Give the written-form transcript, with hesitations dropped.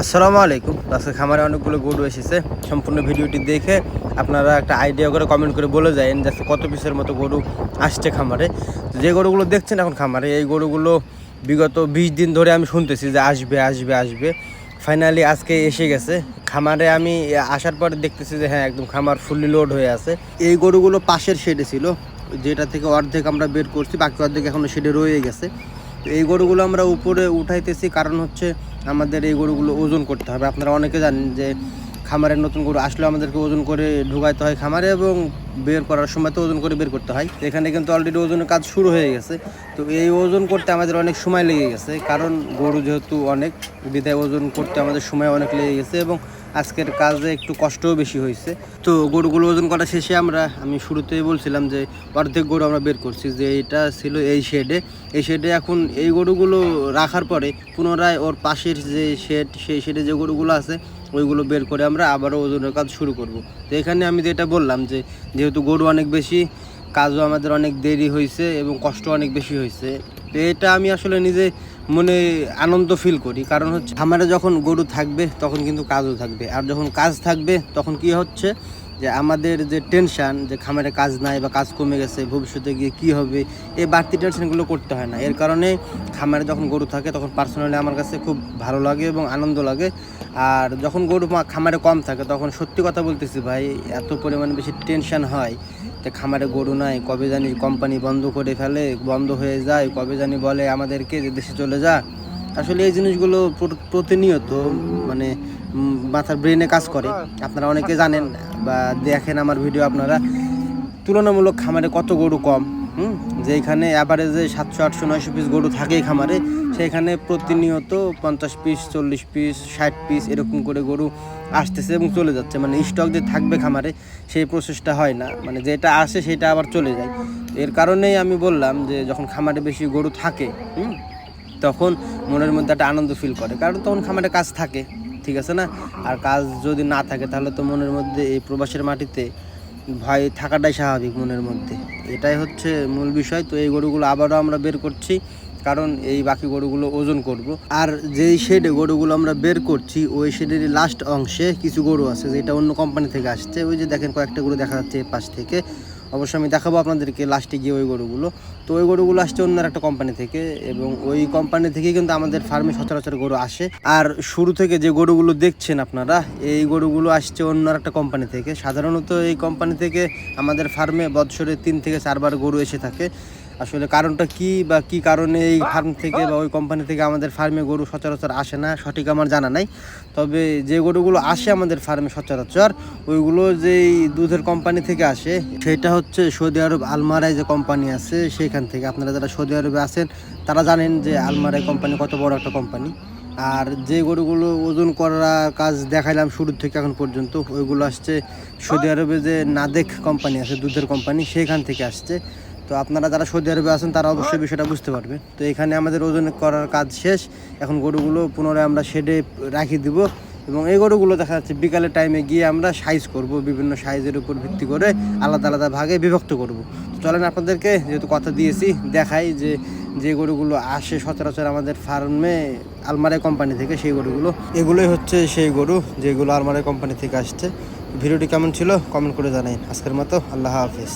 আসসালামু আলাইকুম। আজকে খামারে অনেকগুলো গরু এসেছে। সম্পূর্ণ ভিডিওটি দেখে আপনারা একটা আইডিয়া করে কমেন্ট করে বলে যাবেন যে কত পিসের মতো গরু আসছে খামারে। যে গরুগুলো দেখছেন এখন খামারে, এই গরুগুলো বিগত 20 দিন ধরে আমি শুনতেছি যে আসবে আসবে আসবে। ফাইনালি আজকে এসে গেছে খামারে। আমি আসার পরে দেখতেছি যে হ্যাঁ, একদম খামার ফুললি লোড হয়ে আছে। এই গরুগুলো পাশের শেডে ছিল, যেটা থেকে অর্ধেক আমরা বের করছি, বাকি অর্ধেক এখনো শেডে রয়ে গেছে। তো এই গরুগুলো আমরা উপরে উঠাইতেছি, কারণ হচ্ছে আমাদের এই গরুগুলো ওজন করতে হবে। আপনারা অনেকে জানেন যে খামারের নতুন গরু আসলে আমাদেরকে ওজন করে ঢুকাইতে হয় খামারে, এবং বের করার সময় তো ওজন করে বের করতে হয়। এখানে কিন্তু অলরেডি ওজনের কাজ শুরু হয়ে গেছে। তো এই ওজন করতে আমাদের অনেক সময় লেগে গেছে, কারণ গরু যেহেতু অনেক, বিধায় ওজন করতে আমাদের সময় অনেক লেগে গেছে, এবং আজকের কাজে একটু কষ্টও বেশি হয়েছে। তো গরুগুলো ওজন করা শেষে আমি শুরুতেই বলছিলাম যে অর্ধেক গরু আমরা বের করছি, যে এটা ছিল এই শেডে। এখন এই গরুগুলো রাখার পরে পুনরায় ওর পাশের যে শেড, সেই শেডে যে গরুগুলো আছে ওইগুলো বের করে আমরা আবারও ওজনের কাজ শুরু করব। তো এখানে আমি যেটা বললাম যে যেহেতু গরু অনেক বেশি, কাজও আমাদের অনেক দেরি হয়েছে এবং কষ্ট অনেক বেশি হয়েছে। তো এটা আমি আসলে নিজে মনে আনন্দ ফিল করি, কারণ হচ্ছে খামারে যখন গরু থাকবে তখন কিন্তু কাজও থাকবে, আর যখন কাজ থাকবে তখন কি হচ্ছে যে আমাদের যে টেনশান, যে খামারে কাজ নাই বা কাজ কমে গেছে, ভবিষ্যতে গিয়ে কী হবে, এই বাড়তি টেনশনগুলো করতে হয় না। এর কারণে খামারে যখন গরু থাকে তখন পার্সোনালি আমার কাছে খুব ভালো লাগে এবং আনন্দ লাগে। আর যখন গরু খামারে কম থাকে তখন সত্যি কথা বলতেছি ভাই, এত পরিমাণে বেশি টেনশন হয় যে খামারে গরু নাই, কবে জানি কোম্পানি বন্ধ করে ফেলে, বন্ধ হয়ে যায়, কবে জানি বলে আমাদেরকে যে দেশে চলে যা। আসলে এই জিনিসগুলো প্রতিনিয়ত মানে মাথার ব্রেনে কাজ করে। আপনারা অনেকে জানেন বা দেখেন আমার ভিডিও, আপনারা তুলনামূলক খামারে কত গরু কম, যেখানে অ্যাভারেজে 700, 800, 900 পিস গরু থাকেই খামারে, সেখানে প্রতিনিয়ত 50 পিস, 40 পিস, 60 পিস এরকম করে গরু আসতেছে এবং চলে যাচ্ছে। মানে স্টক যে থাকবে খামারে সেই প্রসেসটা হয় না, মানে যেটা আসে সেটা আবার চলে যায়। এর কারণেই আমি বললাম যে যখন খামারে বেশি গরু থাকে তখন মনের মধ্যে একটা আনন্দ ফিল করে, কারণ তখন খামারে কাজ থাকে, ঠিক আছে না? আর কাজ যদি না থাকে তাহলে তো মনের মধ্যে এই প্রবাসের মাটিতে ভয় থাকাটাই স্বাভাবিক মনের মধ্যে। এটাই হচ্ছে মূল বিষয়। তো এই গরুগুলো আবারও আমরা বের করছি, কারণ এই বাকি গরুগুলো ওজন করব। আর যেই শেডে গরুগুলো আমরা বের করছি ওই শেডের লাস্ট অংশে কিছু গরু আছে যেটা অন্য কোম্পানি থেকে আসছে। ওই যে দেখেন কয়েকটা গরু দেখা যাচ্ছে পাশ থেকে, অবশ্যই আমি দেখাবো আপনাদেরকে লাস্টে গিয়ে ওই গরুগুলো। তো ওই গরুগুলো আসছে অন্য একটা কোম্পানি থেকে, এবং ওই কোম্পানি থেকে কিন্তু আমাদের ফার্মে সচরাচর গরু আসে। আর শুরু থেকে যে গরুগুলো দেখছেন আপনারা, এই গরুগুলো আসছে অন্য একটা কোম্পানি থেকে। সাধারণত এই কোম্পানি থেকে আমাদের ফার্মে বৎসরে 3 থেকে 4 বার গরু এসে থাকে। আসলে কারণটা কি বা কি কারণে এই ফার্ম থেকে বা ওই কোম্পানি থেকে আমাদের ফার্মে গরু সচরাচর আসে না সঠিক আমার জানা নাই। তবে যে গরুগুলো আসে আমাদের ফার্মে সচরাচর, ওইগুলো যেই দুধের কোম্পানি থেকে আসে, সেটা হচ্ছে সৌদি আরব আলমারাই যে কোম্পানি আছে সেইখান থেকে। আপনারা যারা সৌদি আরবে আছেন তারা জানেন যে আলমারাই কোম্পানি কত বড় একটা কোম্পানি। আর যে গরুগুলো ওজন করার কাজ দেখাইলাম শুরু থেকে এখন পর্যন্ত, ওইগুলো আসছে সৌদি আরবে যে নাদেক কোম্পানি আছে দুধের কোম্পানি, সেইখান থেকে আসছে। তো আপনারা যারা সৌদি আরবে আছেন তারা অবশ্যই বিষয়টা বুঝতে পারবেন। তো এখানে আমাদের ওজন করার কাজ শেষ, এখন গরুগুলো পুনরায় আমরা শেডে রাখি দিব, এবং এই গরুগুলো দেখা যাচ্ছে বিকালের টাইমে গিয়ে আমরা সাইজ করব, বিভিন্ন সাইজের উপর ভিত্তি করে আলাদা আলাদা ভাগে বিভক্ত করব। তো চলেন আপনাদেরকে যেহেতু কথা দিয়েছি দেখাই যে যে গরুগুলো আসে সচরাচর আমাদের ফার্মে আলমারাই কোম্পানি থেকে, সেই গরুগুলো এগুলোই হচ্ছে সেই গরু যেগুলো আলমারাই কোম্পানি থেকে আসছে। ভিডিওটি কেমন ছিল কমেন্ট করে জানাই। আজকের মতো আল্লাহ হাফেজ।